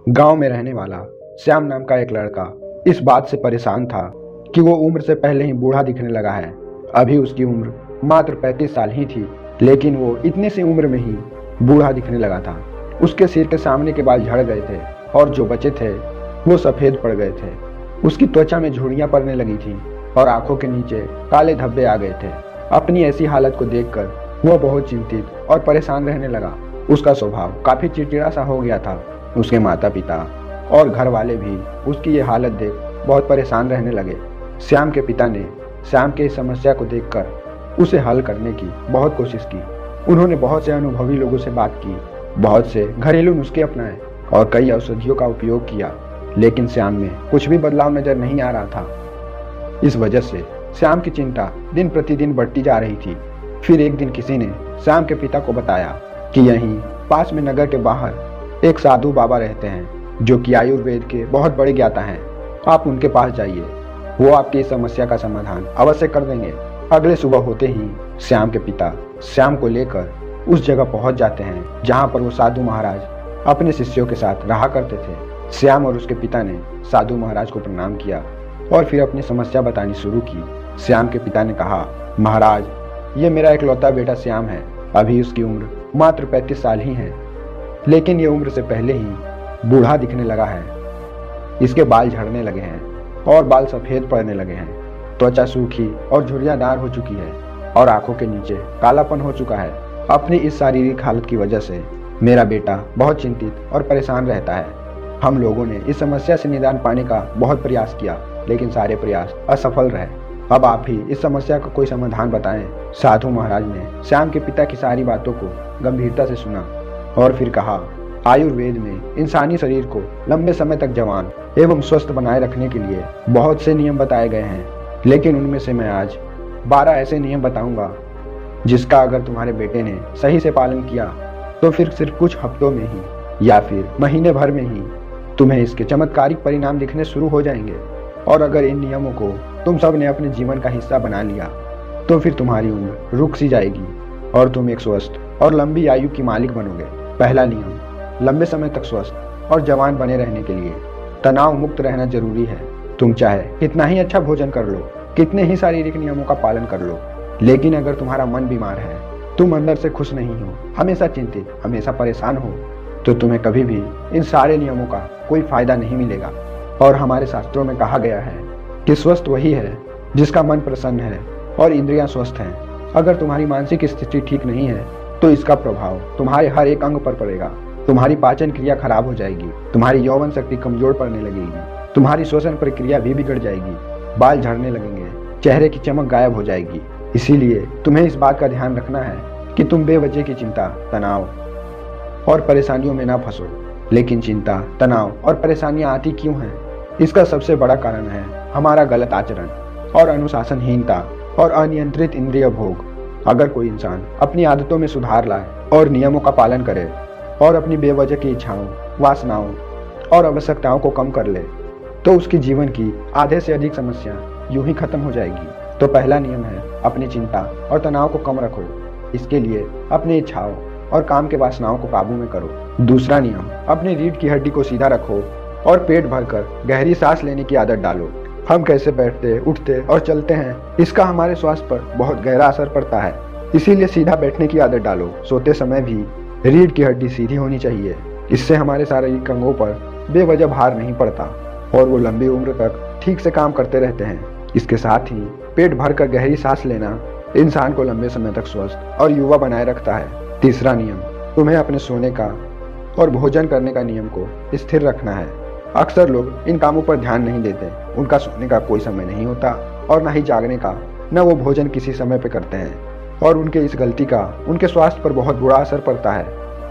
गांव में रहने वाला श्याम नाम का एक लड़का इस बात से परेशान था कि वो उम्र से पहले ही बूढ़ा दिखने लगा है। अभी उसकी उम्र मात्र 35 साल ही थी, लेकिन वो इतनी सी उम्र में ही बूढ़ा दिखने लगा था। उसके सिर के सामने के बाल झड़ गए थे और जो बचे थे वो सफेद पड़ गए थे। उसकी त्वचा में झुर्रियां पड़ने लगी थी और आंखों के नीचे काले धब्बे आ गए थे। अपनी ऐसी हालत को देखकर वो बहुत चिंतित और परेशान रहने लगा। उसका स्वभाव काफी चिड़चिड़ा सा हो गया था। उसके माता पिता और घर वाले भी उसकी ये हालत देख बहुत परेशान रहने लगे। श्याम के पिता ने श्याम के इस समस्या को देखकर उसे हल करने की बहुत कोशिश की। उन्होंने बहुत से अनुभवी लोगों से बात की, बहुत से घरेलू नुस्खे अपनाए और कई औषधियों का उपयोग किया, लेकिन श्याम में कुछ भी बदलाव नजर नहीं आ रहा था। इस वजह से श्याम की चिंता दिन प्रतिदिन बढ़ती जा रही थी। फिर एक दिन किसी ने श्याम के पिता को बताया कि यहीं पास में नगर के बाहर एक साधु बाबा रहते हैं जो कि आयुर्वेद के बहुत बड़े ज्ञाता हैं। आप उनके पास जाइए, वो आपकी इस समस्या का समाधान अवश्य कर देंगे। अगले सुबह होते ही श्याम के पिता श्याम को लेकर उस जगह पहुंच जाते हैं जहां पर वो साधु महाराज अपने शिष्यों के साथ रहा करते थे। श्याम और उसके पिता ने साधु महाराज को प्रणाम किया और फिर अपनी समस्या बतानी शुरू की। श्याम के पिता ने कहा, महाराज, ये मेरा इकलौता बेटा श्याम है। अभी उसकी उम्र मात्र 35 साल ही है, लेकिन ये उम्र से पहले ही बूढ़ा दिखने लगा है। इसके बाल झड़ने लगे हैं और बाल सफेद पड़ने लगे हैं। त्वचा सूखी और झुर्रियाँदार हो चुकी है और आंखों के नीचे कालापन हो चुका है। अपनी इस शारीरिक हालत की वजह से मेरा बेटा बहुत चिंतित और परेशान रहता है। हम लोगों ने इस समस्या से निदान पाने का बहुत प्रयास किया, लेकिन सारे प्रयास असफल रहे। अब आप ही इस समस्या का कोई समाधान बताएं। साधु महाराज ने श्याम के पिता की सारी बातों को गंभीरता से सुना और फिर कहा, आयुर्वेद में इंसानी शरीर को लंबे समय तक जवान एवं स्वस्थ बनाए रखने के लिए बहुत से नियम बताए गए हैं, लेकिन उनमें से मैं आज 12 ऐसे नियम बताऊंगा जिसका अगर तुम्हारे बेटे ने सही से पालन किया तो फिर सिर्फ कुछ हफ्तों में ही या फिर महीने भर में ही तुम्हें इसके चमत्कारिक परिणाम दिखने शुरू हो जाएंगे। और अगर इन नियमों को तुम सब ने अपने जीवन का हिस्सा बना लिया तो फिर तुम्हारी उम्र रुक सी जाएगी और तुम एक स्वस्थ और लंबी आयु की मालिक बनोगे। पहला नियम, लंबे समय तक स्वस्थ और जवान बने रहने के लिए तनाव मुक्त रहना जरूरी है। तुम चाहे कितना ही अच्छा भोजन कर लो, कितने ही शारीरिक नियमों का पालन कर लो, लेकिन अगर तुम्हारा मन बीमार है, तुम अंदर से खुश नहीं हो, हमेशा चिंतित, हमेशा परेशान हो, तो तुम्हें कभी भी इन सारे नियमों का कोई फायदा नहीं मिलेगा। और हमारे शास्त्रों में कहा गया है कि स्वस्थ वही है जिसका मन प्रसन्न है और इंद्रियां स्वस्थ हैं। अगर तुम्हारी मानसिक स्थिति ठीक नहीं है तो इसका प्रभाव तुम्हारे हर एक अंग पर पड़ेगा। तुम्हारी पाचन क्रिया खराब हो जाएगी, तुम्हारी यौवन शक्ति कमजोर पड़ने लगेगी, तुम्हारी श्वसन प्रक्रिया भी बिगड़ जाएगी, बाल झड़ने लगेंगे, चेहरे की चमक गायब हो जाएगी। इसीलिए तुम्हें इस बात का ध्यान रखना है कि तुम बेवजह की चिंता, तनाव और परेशानियों में ना फंसो। लेकिन चिंता, तनाव और परेशानियां आती क्यों हैं? इसका सबसे बड़ा कारण है हमारा गलत आचरण और अनुशासनहीनता और अनियंत्रित इंद्रिय भोग। अगर कोई इंसान अपनी आदतों में सुधार लाए और नियमों का पालन करे और अपनी बेवजह की इच्छाओं, वासनाओं और आवश्यकताओं को कम कर ले तो उसकी जीवन की आधे से अधिक समस्या यूं ही खत्म हो जाएगी। तो पहला नियम है, अपनी चिंता और तनाव को कम रखो। इसके लिए अपनी इच्छाओं और काम के वासनाओं को काबू में करो। दूसरा नियम, अपनी रीढ़ की हड्डी को सीधा रखो और पेट भरकर गहरी सांस लेने की आदत डालो। हम कैसे बैठते, उठते और चलते हैं, इसका हमारे स्वास्थ्य पर बहुत गहरा असर पड़ता है। इसीलिए सीधा बैठने की आदत डालो। सोते समय भी रीढ़ की हड्डी सीधी होनी चाहिए। इससे हमारे शारीरिक अंगों पर बेवजह भार नहीं पड़ता और वो लंबी उम्र तक ठीक से काम करते रहते हैं। इसके साथ ही पेट भरकर गहरी सांस लेना इंसान को लंबे समय तक स्वस्थ और युवा बनाए रखता है। तीसरा नियम, तुम्हें अपने सोने का और भोजन करने का नियम को स्थिर रखना है। अक्सर लोग इन कामों पर ध्यान नहीं देते। उनका सोने का कोई समय नहीं होता और ना ही जागने का, न वो भोजन किसी समय पे करते हैं और उनके इस गलती का उनके स्वास्थ्य पर बहुत बुरा असर पड़ता है।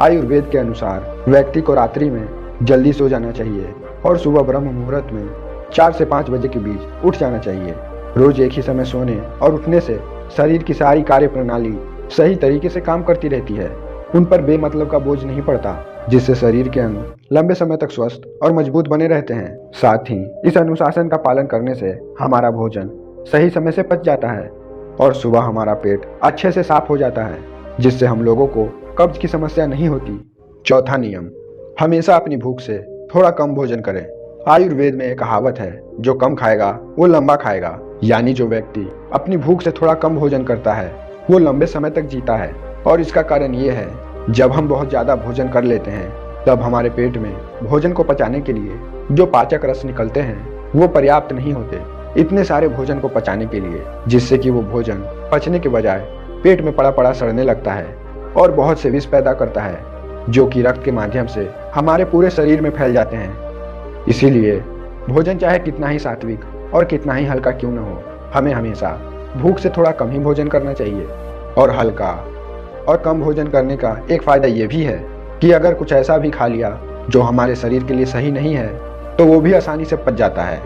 आयुर्वेद के अनुसार व्यक्ति को रात्रि में जल्दी सो जाना चाहिए और सुबह ब्रह्म मुहूर्त में 4 से 5 बजे के बीच उठ जाना चाहिए। रोज एक ही समय सोने और उठने से शरीर की सारी कार्य प्रणाली सही तरीके से काम करती रहती है। उन पर बेमतलब का बोझ नहीं पड़ता, जिससे शरीर के अंग लंबे समय तक स्वस्थ और मजबूत बने रहते हैं। साथ ही इस अनुशासन का पालन करने से हमारा भोजन सही समय से पच जाता है और सुबह हमारा पेट अच्छे से साफ हो जाता है, जिससे हम लोगों को कब्ज की समस्या नहीं होती। चौथा नियम, हमेशा अपनी भूख से थोड़ा कम भोजन करें। आयुर्वेद में एक कहावत है, जो कम खाएगा वो लंबा खाएगा। यानी जो व्यक्ति अपनी भूख से थोड़ा कम भोजन करता है वो लंबे समय तक जीता है। और इसका कारण ये है, जब हम बहुत ज्यादा भोजन कर लेते हैं तब हमारे पेट में भोजन को पचाने के लिए जो पाचक रस निकलते हैं वो पर्याप्त नहीं होते इतने सारे भोजन को पचाने के लिए, जिससे कि वो भोजन पचने के बजाय पेट में पड़ा पड़ा सड़ने लगता है और बहुत से विष पैदा करता है, जो कि रक्त के माध्यम से हमारे पूरे शरीर में फैल जाते हैं। इसीलिए भोजन चाहे कितना ही सात्विक और कितना ही हल्का क्यों न हो, हमें हमेशा भूख से थोड़ा कम ही भोजन करना चाहिए। और हल्का और कम भोजन करने का एक फायदा ये भी है कि अगर कुछ ऐसा भी खा लिया जो हमारे शरीर के लिए सही नहीं है तो वो भी आसानी से पच जाता है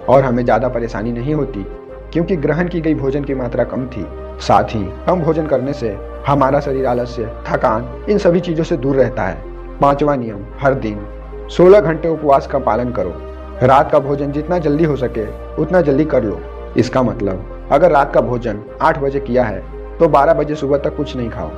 और हमें ज़्यादा परेशानी नहीं होती, क्योंकि ग्रहण की गई भोजन की मात्रा कम थी। साथ ही कम भोजन करने से हमारा शरीर आलस्य, थकान, इन सभी चीज़ों से दूर रहता है। 5वां नियम, हर दिन 16 घंटे उपवास का पालन करो। रात का भोजन जितना जल्दी हो सके उतना जल्दी कर लो। इसका मतलब अगर रात का भोजन 8 बजे किया है तो 12 बजे सुबह तक कुछ नहीं खाओ,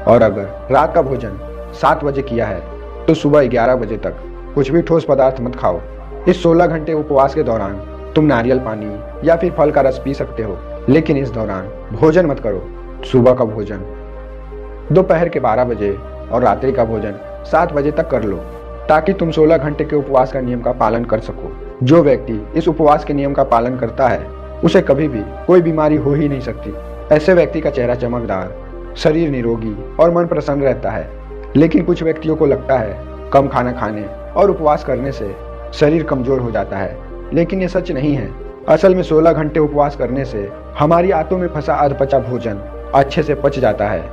और अगर रात का भोजन 7 बजे किया है तो सुबह 11 बजे तक कुछ भी ठोस पदार्थ मत खाओ। इस 16 घंटे उपवास के दौरान तुम नारियल पानी या फिर फल का रस पी सकते हो, लेकिन इस दौरान भोजन मत करो। सुबह का भोजन दोपहर के 12 बजे और रात्रि का भोजन 7 बजे तक कर लो, ताकि तुम 16 घंटे के उपवास का नियम का पालन कर सको। जो व्यक्ति इस उपवास के नियम का पालन करता है उसे कभी भी कोई बीमारी हो ही नहीं सकती। ऐसे व्यक्ति का चेहरा चमकदार, शरीर निरोगी और मन प्रसन्न रहता है। लेकिन कुछ व्यक्तियों को लगता है कम खाना खाने और उपवास करने से शरीर कमजोर हो जाता है, लेकिन ये सच नहीं है। असल में 16 घंटे उपवास करने से हमारी आंतों में फंसा अधपचा भोजन अच्छे से पच जाता है।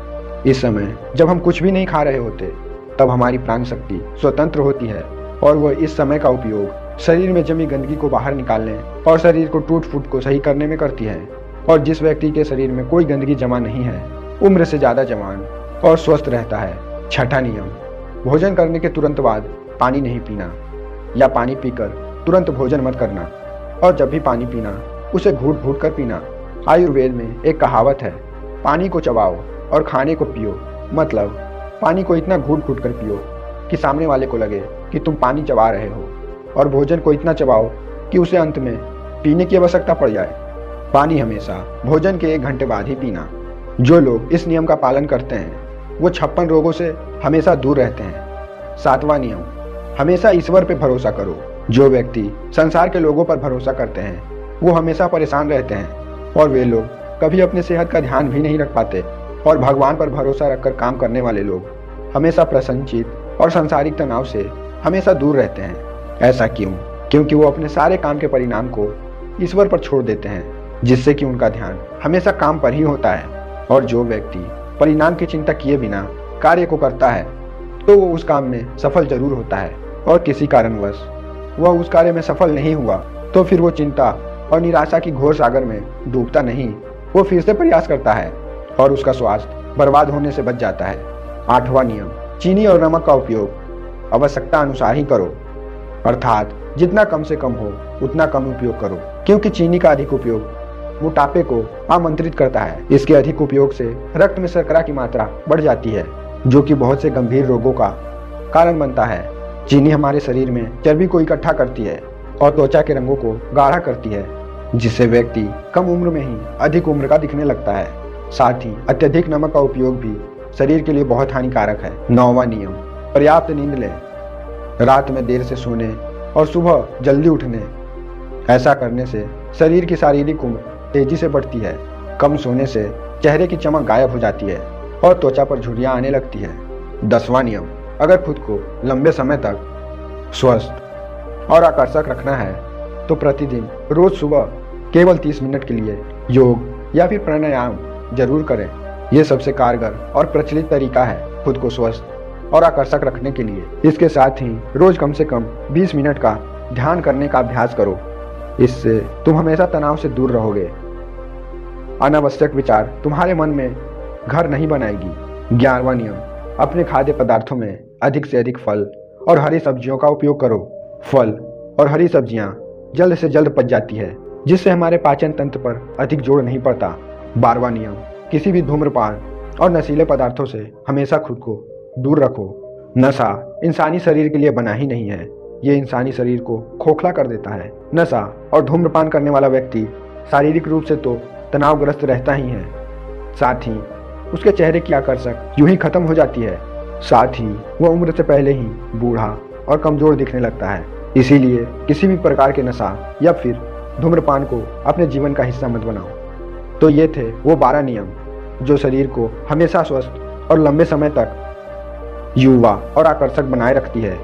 इस समय जब हम कुछ भी नहीं खा रहे होते तब हमारी प्राण शक्ति स्वतंत्र होती है और वह इस समय का उपयोग शरीर में जमी गंदगी को बाहर निकालने और शरीर को टूट फूट को सही करने में करती है। और जिस व्यक्ति के शरीर में कोई गंदगी जमा नहीं है, उम्र से ज्यादा जवान और स्वस्थ रहता है। 6वां नियम, भोजन करने के तुरंत बाद पानी नहीं पीना या पानी पीकर तुरंत भोजन मत करना, और जब भी पानी पीना उसे घूट घूट कर पीना। आयुर्वेद में एक कहावत है, पानी को चबाओ और खाने को पियो। मतलब पानी को इतना घूट घूट कर पियो कि सामने वाले को लगे कि तुम पानी चबा रहे हो, और भोजन को इतना चबाओ कि उसे अंत में पीने की आवश्यकता पड़ जाए। पानी हमेशा भोजन के 1 घंटे बाद ही पीना। जो लोग इस नियम का पालन करते हैं वो 56 रोगों से हमेशा दूर रहते हैं। 7वां नियम, हमेशा ईश्वर पे भरोसा करो। जो व्यक्ति संसार के लोगों पर भरोसा करते हैं वो हमेशा परेशान रहते हैं, और वे लोग कभी अपने सेहत का ध्यान भी नहीं रख पाते। और भगवान पर भरोसा रखकर काम करने वाले लोग हमेशा प्रसन्नचित और सांसारिक तनाव से हमेशा दूर रहते हैं। ऐसा क्यों? क्योंकि वो अपने सारे काम के परिणाम को ईश्वर पर छोड़ देते हैं, जिससे कि उनका ध्यान हमेशा काम पर ही होता है। और जो व्यक्ति परिणाम की चिंता किए बिना कार्य को करता है तो वो उस काम में सफल जरूर होता है, और किसी कारणवश वह उस कार्य में सफल नहीं हुआ तो फिर वो चिंता और निराशा की घोर सागर में डूबता नहीं, वो फिर से प्रयास करता है और उसका स्वास्थ्य बर्बाद होने से बच जाता है। 8वां नियम, चीनी और नमक का उपयोग आवश्यकता अनुसार ही करो, अर्थात जितना कम से कम हो उतना कम उपयोग करो, क्योंकि चीनी का अधिक उपयोग मोटापे को आमंत्रित करता है। इसके अधिक उपयोग से रक्त में शर्करा की मात्रा बढ़ जाती है, जो कि बहुत से गंभीर रोगों का कारण बनता है। चीनी हमारे शरीर में चर्बी को इकट्ठा करती है और त्वचा के रंगों को गाढ़ा करती है, जिससे व्यक्ति कम उम्र में ही अधिक उम्र का दिखने लगता है। साथ ही अत्यधिक नमक का उपयोग भी शरीर के लिए बहुत हानिकारक है। 9वां नियम, पर्याप्त नींद लें। रात में देर से सोने और सुबह जल्दी उठने, ऐसा करने से शरीर की शारीरिक उम्र तेजी से बढ़ती है। कम सोने से चेहरे की चमक गायब हो जाती है और त्वचा पर झुर्रियां आने लगती है। 10वां नियम, अगर खुद को लंबे समय तक स्वस्थ और आकर्षक रखना है तो प्रतिदिन रोज सुबह केवल 30 मिनट के लिए योग या फिर प्राणायाम जरूर करें। यह सबसे कारगर और प्रचलित तरीका है खुद को स्वस्थ और आकर्षक रखने के लिए। इसके साथ ही रोज कम से कम 20 मिनट का ध्यान करने का अभ्यास करो। इससे तुम हमेशा तनाव से दूर रहोगे। अनावश्यक विचार तुम्हारे मन में घर नहीं बनाएगी। 11वां नियम, अपने खाद्य पदार्थों में अधिक से अधिक फल और हरी सब्जियों का उपयोग करो। फल और हरी सब्जियां जल्द से जल्द पच जाती है, जिससे हमारे पाचन तंत्र पर अधिक जोर नहीं पड़ता। 12वां नियम, किसी भी धूम्रपान और नशीले पदार्थों से हमेशा खुद को दूर रखो। नशा इंसानी शरीर के लिए बना ही नहीं है ये इंसानी शरीर को खोखला कर देता है। नशा और धूम्रपान करने वाला व्यक्ति शारीरिक रूप से तो तनावग्रस्त रहता ही है, साथ ही उसके चेहरे की आकर्षक यूं ही खत्म हो जाती है। साथ ही वह उम्र से पहले ही बूढ़ा और कमजोर दिखने लगता है। इसीलिए किसी भी प्रकार के नशा या फिर धूम्रपान को अपने जीवन का हिस्सा मत बनाओ। तो ये थे वो 12 नियम जो शरीर को हमेशा स्वस्थ और लंबे समय तक युवा और आकर्षक बनाए रखती है।